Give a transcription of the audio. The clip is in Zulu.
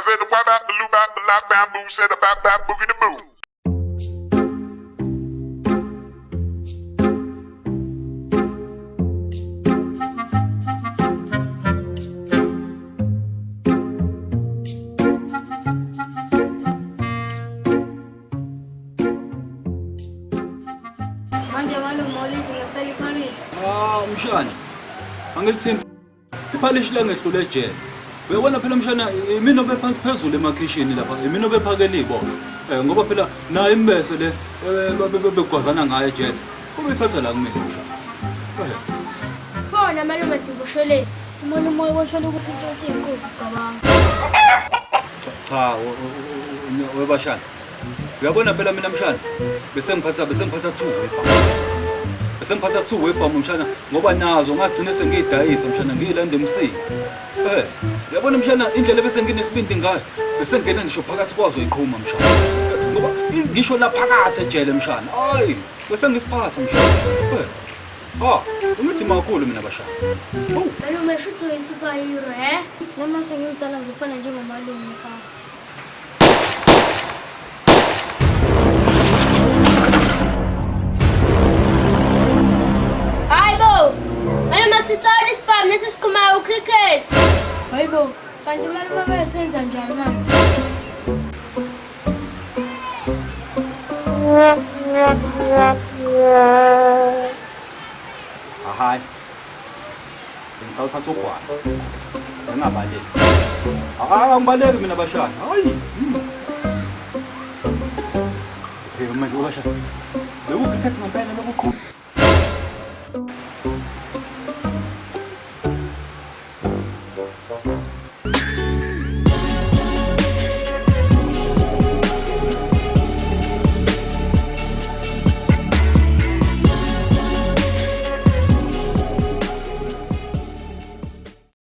said the wop out the loop out the lock bamboo, said the bop bop boogie the boo. Manje abantu molisi ngefeli iphalishi. Mshana. Angilithembi. Iphalishi la ngehlule ejele. Uyabona phela mshana imino bephansi phezulu emakhishini lapha. Imino bephakele ibona. Ngoba phela nayo imbese le begwazana ngayo ejele. Ubethatha la kumina mshana. Khona malume dubushele. Umuntu umoya washola ukuthi into enkulu cabanga. Cha, webashana. Uyabona phela mina mshana besengiphatha 2 webha. Besengiphatha 2 webha mshana ngoba nazo ngagcina sengidayisa mshana ngilanda emsini. Uyabona mshana indlela bese nginesibindi ngayo besengena ngisho phakathi kwazo iqhuma mshana. Ngoba ngisho la phakathi ejele mshana. Hayi, bese ngisiphatha mshana. Ungithi makhulu mina bashana. Malume shuthi uyisuperhero, Noma sengimdala ngifana njengomalume mfana. This is Kumau Cricket. Hayibo, kanti malume bayathenza njani manje? Hayi. Ngisawuthatha ugwana. Ngingabaleki. Angibaleki mina bashana. Hayi. Manje bashana. Lokhu cricket ngempela lokuqhubha.